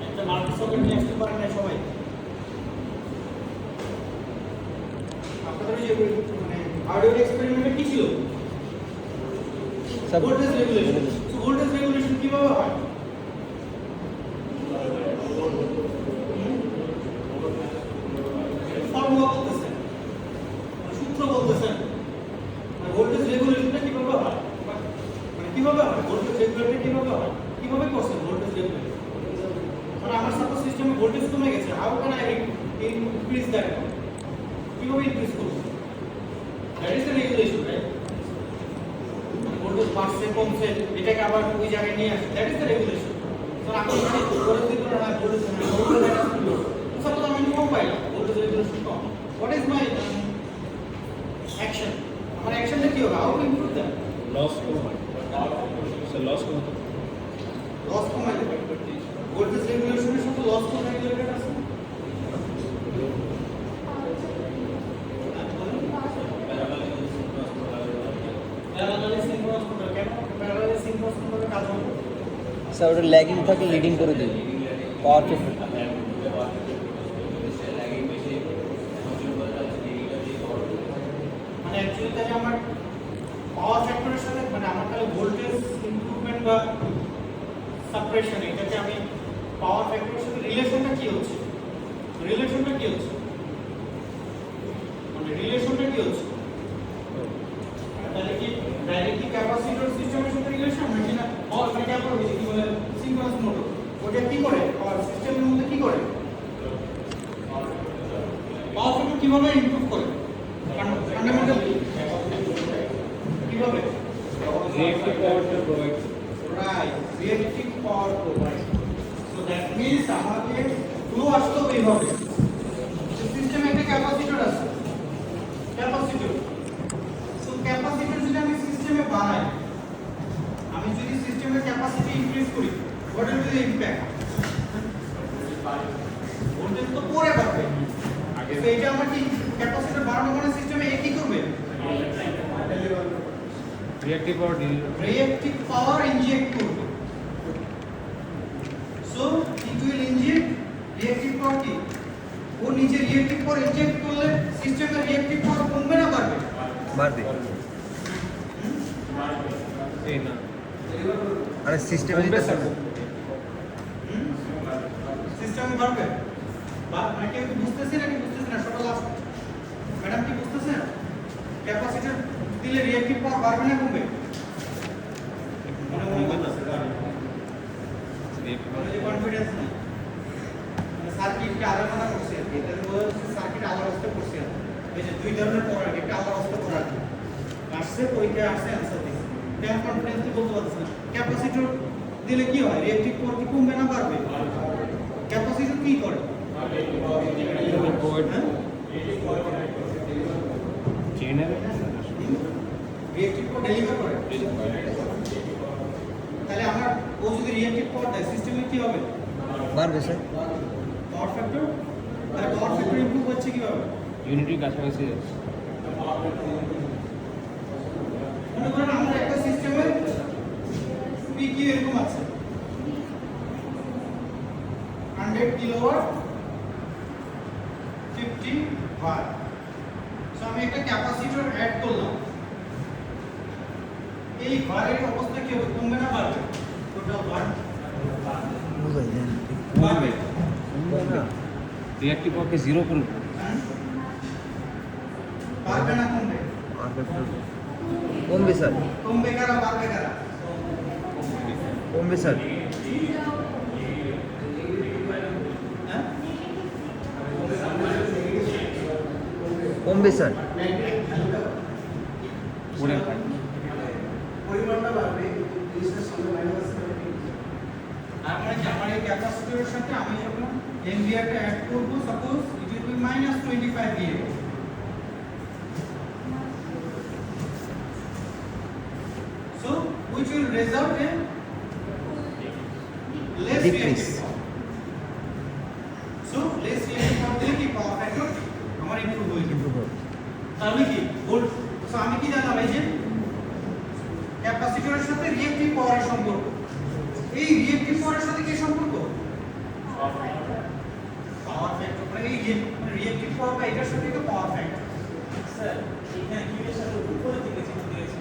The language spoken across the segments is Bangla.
একটা মাল্টি সকেট নিয়ে আসতে পারেন না সবাই। আপনাদের যে মানে আরডিও এক্সপেরিমেন্টে কি ছিল? Voltage regulation. So voltage regulation কিভাবে হয়? ফর্মুলা বলতেছেন, সূত্র বলতেছেন, ভোল্টেজ রেগুলেশনটা কিভাবে হয়? মানে কিভাবে হয় ভোল্টেজ রেগুলেটর কিভাবে হয়? কিভাবে করছেন ভোল্টেজ রেগুলেটর? মানে আমার সাপোজ সিস্টেমে ভোল্টেজ কমে গেছে, how can I increase that? কিভাবে ইনক্রিজ করব? That is the regulation, right? Voltage বাড়ছে কমছে এটাকে আবার ওই জায়গায় নিয়ে আসে, দ্যাট ইজ দ্য রেগুলেশন। তো আপনি যদি ভোল্টেজ রেগুলেটর না ভোল্টেজ না ভোল্টেজ সাপোজ আমি কম পাইলাম, ভোল্টেজ রেগুলেশন কম, হোয়াট ইজ মাই অ্যাকশন? আমার অ্যাকশনটা কি হবে? How to improve that? Loss কম হয়, লস কম হয়, লস কমাই দেবে। ভোল্টেজ রেগুলেশনের সাথে লস কোন রেগুলেটর আছে? Parallelly synchronous motor. কেন প্যারালালি সিনক্রোনাস মোটরে কাজ হবে? স্যার ওটা ল্যাগিং থাকলে লিডিং করে দেবে পাওয়ার ফ্যাক্টর। মানে অ্যাকচুয়ালি তাহলে আমার পাওয়ার ফ্যাক্টরের সাথে মানে আমার তাহলে ভোল্টেজ ইমপ্রুভমেন্ট বা সাপ্রেশন এটাকে আমি পাওয়ার ফ্যাক্টরের সাথে রিলেশনটা কি হচ্ছে? রিলেশনটা কি হচ্ছে? মানে রিলেশনটা কি হচ্ছে? তাহলে কি ডাইরেক্টলি ক্যাপাসিটর সিস্টেমের সাথে রিলেশন নাকি না পাওয়ার ফ্যাক্টর হচ্ছে কি বলে সিনক্রোনাস মোটর ওটা কি করে পাওয়ার সিস্টেমের মধ্যে কি করে? পাওয়ার ফ্যাক্টর কিভাবে ইমপ্রুভ করে? ফান্ডামেন্টাল কিভাবে? রিঅ্যাক্টিভ পাওয়ারটা provide right, reactive power provide. So that means আমাকে ফ্লো আসতে হবে এইভাবে। সিস্টেমে একটা ক্যাপাসিটর আছে, ক্যাপাসিটর। সো ক্যাপাসিটর যদি আমি সিস্টেমে বাড়াই, আমি যদি সিস্টেমের ক্যাপাসিটি ইনক্রিজ করি, what will be the impact? Voltage তো পরে বাড়বে। তো এটা আমার কি ক্যাপাসিটর বাড়ানো মানে সিস্টেমে একই করবে? রিঅ্যাক্টিভ পাওয়ার reactive power inject করবে। So it will inject reactive power কি? ও নিজে reactive power inject করলে সিস্টেমের reactive power কমবে না বাড়বে? বাড়বে। এই না আরে সিস্টেমে কমবে স্যার, সিস্টেমে বাড়বে? বা নাকি কি বুঝতেছেন নাকি বুঝতেছেন না? সকাল লাস্ট ম্যাডাম কি বুঝতেছেন? ক্যাপাসিটর দিলে reactive power বাড়বে না কমবে? মনে করতেছে কনফিডেন্স নেই। সার্কিটকে আলাদা করছে, এটার মধ্যে সার্কিট আলাদা অবস্থা করছে। এই যে দুই ধরনের পড়া, একটা আলাদা অবস্থা করা আসছে, পরীক্ষায় আসছে অ্যানসার দিচ্ছে। কেন কনফিডেন্স বলতে পারতেছ না? ক্যাপাসিটর দিলে কি হয়? রিঅ্যাক্টিভ পাওয়ার কি কমবে না বাড়বে? ক্যাপাসিটর কি করে? চেইনের রিঅ্যাক্টিভ পাওয়ার ডেলিভার করে। তাহলে আমার ও যদি রিঅ্যাক্টিভ পাওয়ার দেয় সিস্টেমে কি হবে? বাড়বে স্যার। পাওয়ার ফ্যাক্টর, তাহলে পাওয়ার ফ্যাক্টর ইমপ্রুভ হচ্ছে কিভাবে? ইউনিটির কাছাকাছি আছে। মনে করেন আমাদের একটা সিস্টেমে পিকিউ এরকম আছে 100 কিলোওয়াট 50 ওয়াট। সো আমি একটা ক্যাপাসিটর অ্যাড করলাম, এই ভারের অবস্থা কি হবে? কমবে না বাড়বে? টোটাল ভার বাড়বে। রিঅ্যাক্টিভ পাওয়ারকে জিরো করে বাড়বে না কমবে? কমবে স্যার, কমবে কারা বাড়বে কারা? কমবে স্যার। হ্যাঁ কমবে স্যার। পড়ে খায়। পরিমাণটা বাড়বে, জিনিসটার সঙ্গে মাইনাস করে আর মানে কি আমার এই ক্যাপাসিটরের সাথে আমি যখন এনভিআরটা অ্যাড করব, suppose it will be -25 VA। So which will result in less Decrease. reactive power. So less reactive power দিলে কি পাওয়ার ফ্যাক্টর আমার ইমপ্রুভ হয়ে যাবে। তাহলে কি ভোল্ট, সো আমি কি জানলাম এই যে ক্যাপাসিটরের সাথে রিঅ্যাক্টিভ পাওয়ারের সম্পর্ক, এই রিঅ্যাক্টিভ পাওয়ারের সাথে কি সম্পর্ক? পাওয়ার ফ্যাক্টর মানে এই যে রিঅ্যাক্টিভ পাওয়ার বা এটার সাথে তো পাওয়ার ফ্যাক্টর। স্যার এখানে কিউ এর সাথে উপরে দিকে চিহ্ন দিয়েছি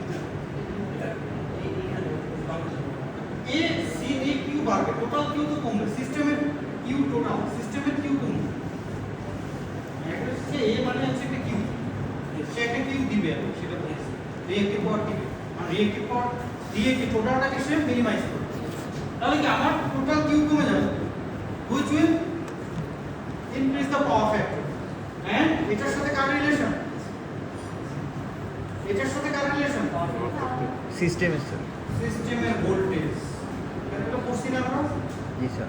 এ সি এ কিউ বাড়বে, টোটাল কিউ তো কমবে, সিস্টেমের কিউ টোটাল সিস্টেমের কিউ কমবে। এটা হচ্ছে এ মানে হচ্ছে একটা কিউ, সে একটা কিউ দিবে আর সেটা বলছে রিঅ্যাক্টিভ পাওয়ার দিবে, আর রিঅ্যাক্টিভ পাওয়ার দিয়ে কি টোটালটাকে সে মিনিমাইজ করবে। তাহলে কি আমার টোটাল কিউ কমে যাবে, which will increase the power factor. And এটার সাথে কার রিলেশন? এটার সাথে কার রিলেশন? সিস্টেমের স্যার। সিস্টেমের ভোল্টেজ। এটা পড়ছি না আমরা? জি স্যার।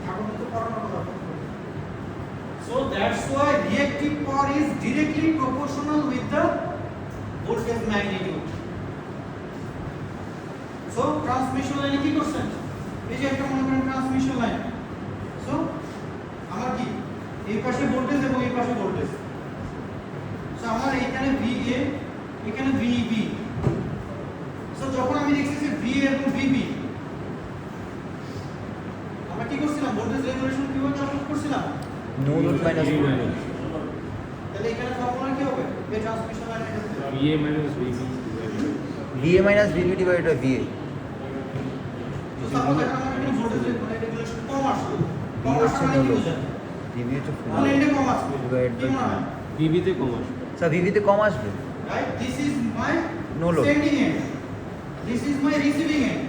ঠাকুর তো পড়ানো কথা। So that's why reactive power is directly proportional with the voltage magnitude. So transmission line কি করছেন? এই যে একটা মনে করেন ট্রান্সমিশন লাইন। So আমার কি এই পাশে ভোল্টেজ এবং এই পাশে ভোল্টেজ। So আমার এখানে VA এখানে VB। So যখন আমি দেখছি যে VA এবং VB আমরা কি করছিলাম? ভোল্টেজ রেগুলেশন কিভাবে ক্যালকুলেট করছিলাম? নো লোড মাইনাস তাহলে এখানে ফর্মুলা কি হবে? এই ট্রান্সমিশন লাইনের ক্ষেত্রে VA minus VB. VA minus VB divided by VA। তো সাপোজ এখন আমার এখানে ভোল্টেজ রেগুলেশন কম আসলো, কম VA আসলে হচ্ছে কি নো বোঝায়? VB হচ্ছে ফুল মানে এটা কম আসবে Divided কি by মনে হয়? VB তে কম আসবে। স্যার VB তে কম আসবে। Right, this is my No load. sending end, this is my receiving end.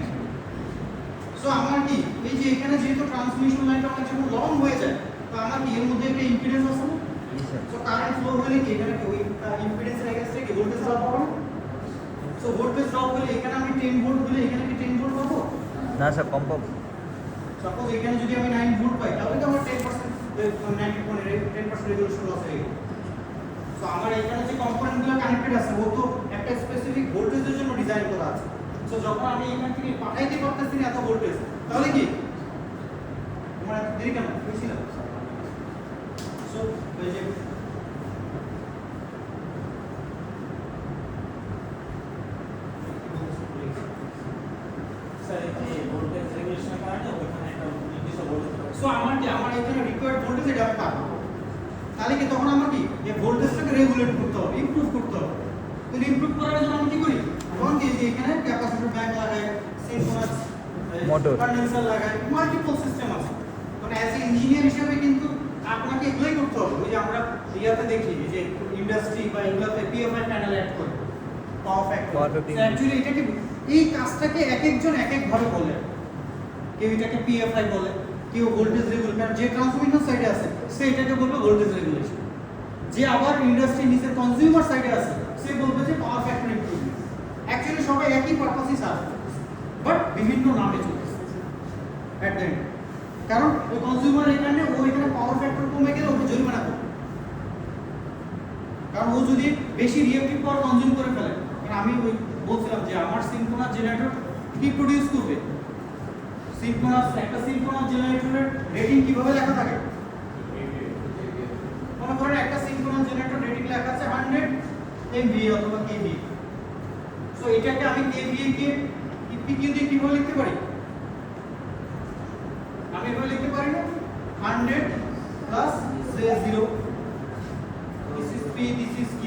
So আমার কি এই যে এখানে যেহেতু ট্রান্সমিশন লাইনটা অনেক সময় লং হয়ে যায়, তো আমার কি এর মধ্যে একটা ইম্পিডেন্স আছে না? জি স্যার। সো কারেন্ট ফ্লো হলে কি এখানে কি ওই ইম্পিডেন্সের এগেইনস্টে কি ভোল্টেজ ড্রপ হবে না? সো ভোল্টেজ ড্রপ হলে এখানে আমি 10 ভোল্ট হলে এখানে কি 10 ভোল্ট পাবো? না স্যার কম পাবো। সাপোজ এখানে যদি আমি 9 ভোল্ট পাই তাহলে তো আমার 10% 10% রেজোলিউশন লস হয়ে গেল। সো আমার এখানে যে কম্পোনেন্টগুলো কানেক্টেড আছে ও তো একটা স্পেসিফিক ভোল্টেজের জন্য ডিজাইন করা আছে। সো যখন আমি এখান থেকে পাঠাইতে পারতেছি না এত ভোল্টেজ তাহলে কি আমার দেরি কেন বেশি না? সো এই যে স্যার এই ভোল্টেজ রেগুলেশনের কারণে ওখানে একটা নির্দিষ্ট ভোল্টেজ সো আমার কি আমার এখানে রিকোয়ার্ড ভোল্টেজ এটা আমি পাবো, তাহলে কি তখন আমার কি এই ভোল্টেজটাকে রেগুলেট করতে হবে, ইমপ্রুভ করতে হবে। তো ইমপ্রুভ করার জন্য আমি কি করি? তখন কি যে এখানে ক্যাপাসিটর ব্যাংক লাগাই, সিনক্রোনাস Motor. কন্ডেন্সার লাগাই, মাল্টিপল সিস্টেম আছে। মানে অ্যাজ এ ইঞ্জিনিয়ার হিসেবে কিন্তু আপনাকে এগুলোই করতে হবে। ওই যে আমরা ইয়াতে দেখি যে ইন্ডাস্ট্রি বা এগুলোতে পিএফআই প্যানেল অ্যাড করে পাওয়ার Power ফ্যাক্টর। factor অ্যাকচুয়ালি এটা কি এই কাজটাকে এক একজন এক এক ভাবে বলে। কেউ এটাকে পিএফআই বলে, কেউ ভোল্টেজ রেগুলেটর, যে ট্রান্সমিশন সাইডে আছে সে এটাকে বলবে ভোল্টেজ রেগুলেশন, যে আবার ইন্ডাস্ট্রি নিচে কনজিউমার সাইডে আছে সে বলবে যে পাওয়ার ফ্যাক্টর ইমপ্রুভমেন্ট। অ্যাকচুয়ালি সবাই একই পারপাসই সার্ভ করতেছে, বাট বিভিন্ন নামে চলতেছে অ্যাট দ্য এন্ড। কারণ ওই কনজিউমার এখানে ও এখানে পাওয়ার ফ্যাক্টর কমে গেলে ওকে জরিমানা করবে, কারণ ও যদি বেশি রিঅ্যাক্টিভ পাওয়ার কনজিউম করে ফেলে। কারণ আমি ওই বলছিলাম যে আমার সিনক্রোনাস জেনারেটর কি প্রোডিউস করবে, সিনক্রোনাস একটা সিনক্রোনাস জেনারেটরের রেটিং কিভাবে লেখা থাকে? মনে করেন একটা সিনক্রোনাস জেনারেটর রেটিং লেখা আছে 100 MVA অথবা kVA। সো এটাকে আমি kVA কে PQ দিয়ে কিভাবে লিখতে পারি? আমি এভাবে লিখতে পারি না 100 j0, this is P, this is Q।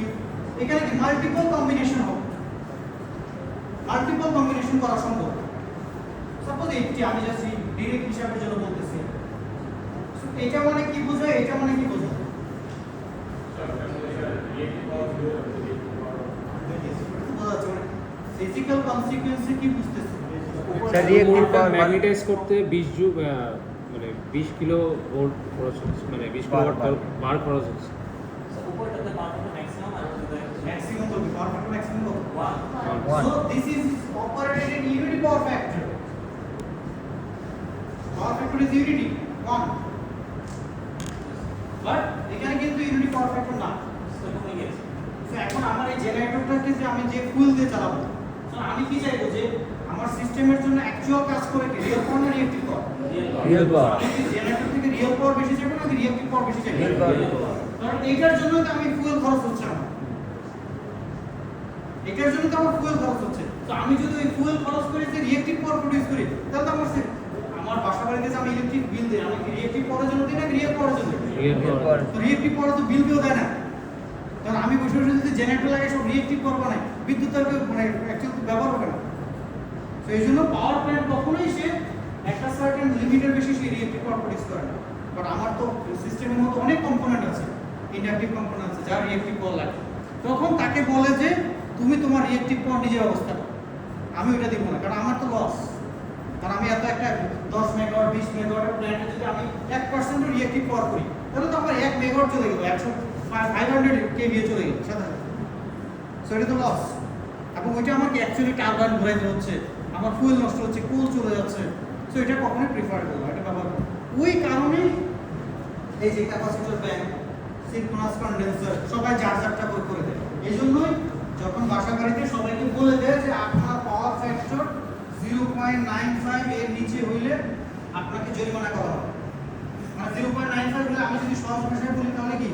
এখানে কি মাল্টিপল কম্বিনেশন হবে, মাল্টিপল কম্বিনেশন করা সম্ভব। সাপোজ এইটি আমি জাস্ট ডাইরেক্ট হিসাবের জন্য বলতেছি। সো এটা মানে কি বোঝায়, এটা মানে কি বোঝায়? ফিজিক্যাল কনসিকুয়েন্সে কি বুঝতেছি? স্যার রিঅ্যাক্টিভ মোটরটা পাওয়ার ম্যাগনেটাইজ করতে 20 জুল মানে 20 কিলো ভোল্ট খরচ হচ্ছে, মানে 20 কিলো বার খরচ হচ্ছে। উপরটাতে পাওয়ার ম্যাক্সিমাম আর উপরে ম্যাক্সিমাম কত? পাওয়ার ফ্যাক্টর ম্যাক্সিমাম কত? 1 One. So this is operated in unity power factor. Power factor is unity 1. But এখানে কিন্তু unity power factor না। তো কমে গেছে। So এখন আমার এই জেনারেটরটাকে যে আমি যে ফুয়েল দিয়ে চালাবো, so আমি কি চাইবো যে আমার সিস্টেমের জন্য অ্যাকচুয়াল কাজ করে কি রিয়েল পাওয়ার না রিঅ্যাক্টিভ পাওয়ার? Real power. আমি কি জেনারেটর থেকে রিয়েল পাওয়ার বেশি চাইবো নাকি রিঅ্যাক্টিভ পাওয়ার বেশি চাইবো? Real power. কারণ এইটার জন্য তো আমি ফুয়েল খরচ হচ্ছে আমার, এটার জন্য তো আমার ফুয়েল খরচ হচ্ছে। তো আমি যদি ওই ফুয়েল খরচ করে যে রিঅ্যাক্টিভ পাওয়ার প্রোডিউস করি তাহলে তো আমার দিই, আমি কি রিয়েক্টিভ পাওয়ার জন্য দিই না রিয়েক্ট পাওয়ার জন্য দিই? এরপর তো রিয়েক্টিভ পাওয়ার তো বিল কেউ দেয় না। কারণ আমি বসে বসে যদি জেনারেটর লাগে সব রিয়েক্টিভ পাওয়ার বানাই, বিদ্যুৎ আর কেউ মানে অ্যাকচুয়ালি ব্যবহার হবে না। তো এই জন্য পাওয়ার প্ল্যান্ট কখনোই সে একটা সার্টেন লিমিটের বেশি সে রিয়েক্টিভ পাওয়ার প্রডিউস করে না। বাট আমার তো সিস্টেমের মধ্যে অনেক কম্পোনেন্ট আছে, ইন্ডাকটিভ কম্পোনেন্ট আছে যার রিয়েক্টিভ পাওয়ার লাগে। তখন তাকে বলে যে তুমি তোমার রিয়েক্টিভ পাওয়ার নিজে ব্যবস্থা করো, আমি ওইটা দিব না, কারণ আমার তো লস। কারণ আমি এত একটা 10 মেগাওয়াট 20 মেগাওয়াটের প্ল্যান্টে যদি আমি 1% রিয়েক্টিভ পাওয়ার করি, তাহলে তো আমার 1 মেগাওয়াট চলে গেল, 500 কেভিএ চলে গেল সাথে সাথে। সো এটা তো লস। এবং ওইটা আমাকে অ্যাকচুয়ালি টারবাইন ঘুরাইতে হচ্ছে, আমার ফুয়েল নষ্ট হচ্ছে, কুল চলে যাচ্ছে। সো এটা কখনোই প্রিফার করবো এটা ব্যবহার করবো। ওই কারণেই এই যে ক্যাপাসিটর ব্যাংক, সিনক্রোনাস কন্ডেন্সার সবাই যার যারটা করে দেয়। এই জন্যই যখন বাসা বাড়িতে সবাইকে বলে দেয় যে আপনার পাওয়ার ফ্যাক্টর 0.95 এর নিচে হইলে আপনাকে জরিমানা করা হবে। মানে 0.95 হলে আমি যদি সহজ ভাষায় বলি তাহলে কি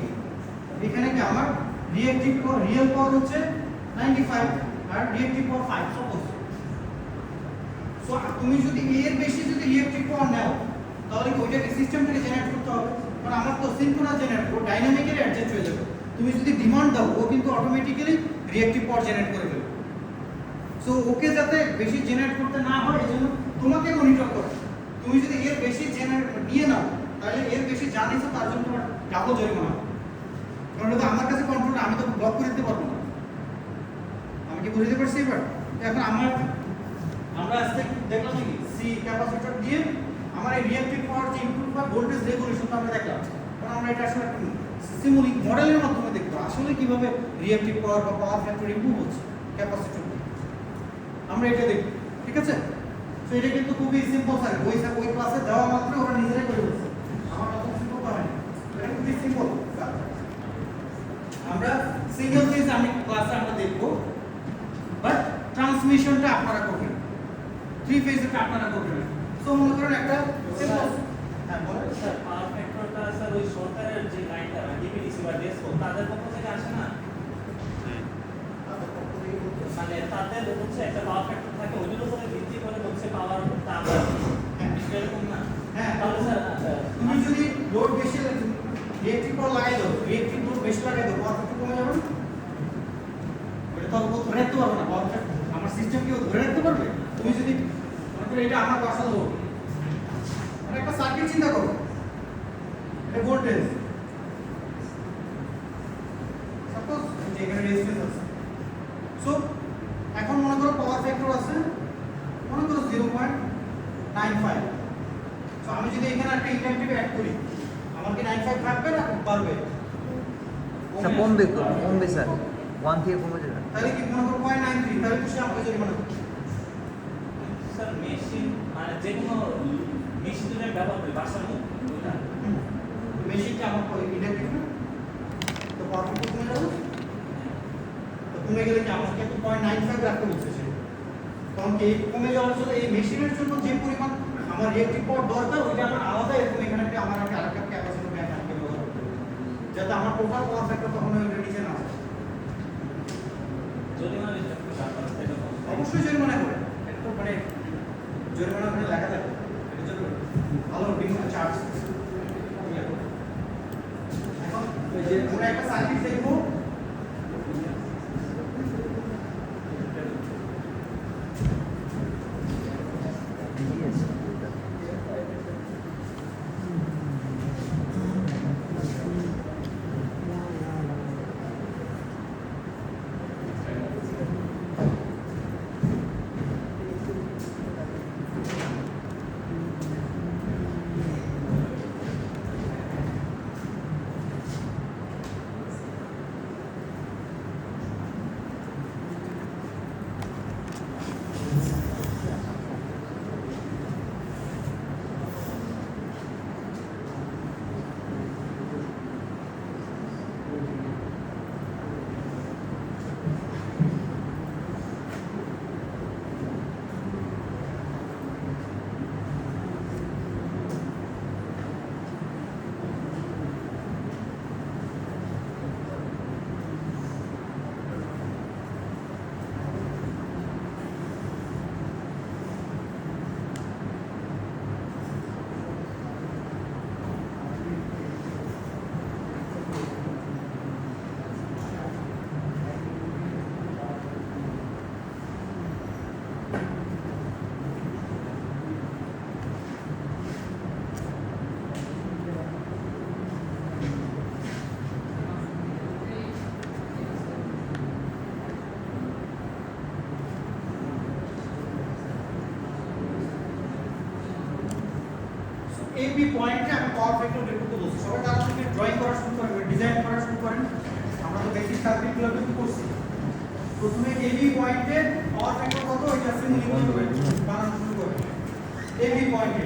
এখানে কি আমার রিয়েক্টিভ পাওয়ার রিয়েল পাওয়ার হচ্ছে 95 আর রিয়েক্টিভ পাওয়ার 5 সাপোজ। সো তুমি যদি এর বেশি যদি রিয়েক্টিভ পাওয়ার নাও তাহলে কি ওইটাকে সিস্টেম থেকে জেনারেট করতে হবে। কারণ আমার তো সিনক্রোনাস জেনারেটর ডাইনামিক্যালি অ্যাডজাস্ট হয়ে যাবে। তুমি যদি ডিমান্ড দাও ও কিন্তু অটোমেটিক্যালি রিয়েক্টিভ পাওয়ার জেনারেট করে দেবে। সো ওকে যাতে বেশি জেনারেট করতে না হয় এজন্য তোমাকে মনিটর করতে। তুমি যদি এর বেশি জেনারেট নিয়ে নাও তাহলে এর বেশি জানিছো তার জন্য তোমার ডাবল জরিমানা হবে। কারণ এটা আমার কাছে কন্ট্রোল, আমি তো ব্লক করে দিতে পারবো না। আমি কি বুঝতে পারছি এবার? এখন আমরা আজকে দেখলাম কি সি ক্যাপাসিটর দিয়ে আমার এই রিঅ্যাক্টিভ পাওয়ার যে ইনপুট বা ভোল্টেজ রেগুলেশনটা আমরা দেখলাম। কারণ আমরা এটা আসলে সিমুলিক মডেলের মাধ্যমে দেখবো আসলে কিভাবে রিঅ্যাক্টিভ পাওয়ার বা পাওয়ার ফ্যাক্টর ইমপ্রুভ হচ্ছে ক্যাপাসিটর দিয়ে। আমরা এটা দেখব, ঠিক আছে? তো এটা কিন্তু খুবই সিম্পল স্যার, ওই ক্লাসে দেওয়া মাত্র ওরা নিজেরাই করে ফেলছে। আমার অত সিম্পল হয় না, এটা খুবই সিম্পল। আমরা সিঙ্গেল ফেজ আমি ক্লাসে আমরা দেখবো, বাট ট্রান্সমিশনটা আপনারা করবেন, 3 ফেজটা আপনারা করবেন। সো মনে করেন একটা সিম্পল, হ্যাঁ বলেন স্যার পাওয়ার ফ্যাক্টরটা স্যার ওই সরকারের যে লাইনটা ডিপিডিসি বা ডেসকো তাদের পক্ষ থেকে আসে না, মানে তাদের হচ্ছে একটা পাওয়ার ফ্যাক্টর থাকে ওইটার উপরে ভিত্তি করে হচ্ছে পাওয়ারটা আমরা এরকম না। হ্যাঁ তাহলে স্যার তুমি যদি লোড বেশি ইলেকট্রিক পাওয়ার লাগাই দাও, ইলেকট্রিক লোড বেশি লাগাই দাও, পাওয়ার ফ্যাক্টর কমে যাবে না? এটা তো ও ধরে রাখতে পারবে না পাওয়ার ফ্যাক্টর, আমার সিস্টেম কি ও ধরে রাখতে পারবে? তুমি যদি মনে করো এটা আমার বাসা লোড, মানে একটা সার্কিট চিন্তা করো, এটা ভোল্টেজ সাপোজ এখানে রেজিস্ট্যান্স আছে। সো এখন মনে করো পাওয়ার ফ্যাক্টর আছে মনে করো 0.95। সো আমি যদি এখানে একটা ইন্ডাকটিভ অ্যাড করি আমার কি 95 থাকবে না বাড়বে? স্যার কমবে স্যার, 1 থেকে কমে যাবে। তাহলে কি মনে করো 0.93, তাহলে কি সে আমাকে জরিমানা করবে? স্যার মেশিন মানে যে কোনো মেশিন যদি আমি ব্যবহার করি বাসার মধ্যে ওইটা মেশিনটা আমার ইন্ডাকটিভ না, তো পাওয়ার ফ্যাক্টর কমে যাবে। তো কমে গেলে কি আমাকে একটু 0.95 রাখতে বলছে সে। তখন কি কমে যাওয়ার জন্য এই মেশিনের জন্য যে পরিমাণ আমার রিঅ্যাক্টিভ পাওয়ার দরকার ওইটা আমার আলাদা এরকম এখানে একটা আমার একটা আরেকটা ক্যাপাসিটর ব্যাংক আনতে ব্যবহার করতে হবে, যাতে আমার টোটাল পাওয়ার ফ্যাক্টর তখন ওইটা নিচে না যায়। জরিমানা দিতে হবে আপনার থেকে অবশ্যই জরিমানা করে, এটা তো মানে জরিমানা করে লেখা থাকে, এটা জন্য ভালো বিভিন্ন চার্জ। এখন ওই যে আমরা একটা সার্কিট দেখবো, এবি পয়েন্টে আমি পাওয়ার ফ্যাক্টর বের করতে বলছি। সবাই তারা থেকে ড্রয়িং করা শুরু করেন, ডিজাইন করা শুরু করেন। আমরা তো বেসিক সার্কিটগুলো কিন্তু করছি। প্রথমে এবি পয়েন্টে পাওয়ার ফ্যাক্টর কত এটা সিমুলেট বানানো শুরু করেন। এবি পয়েন্টে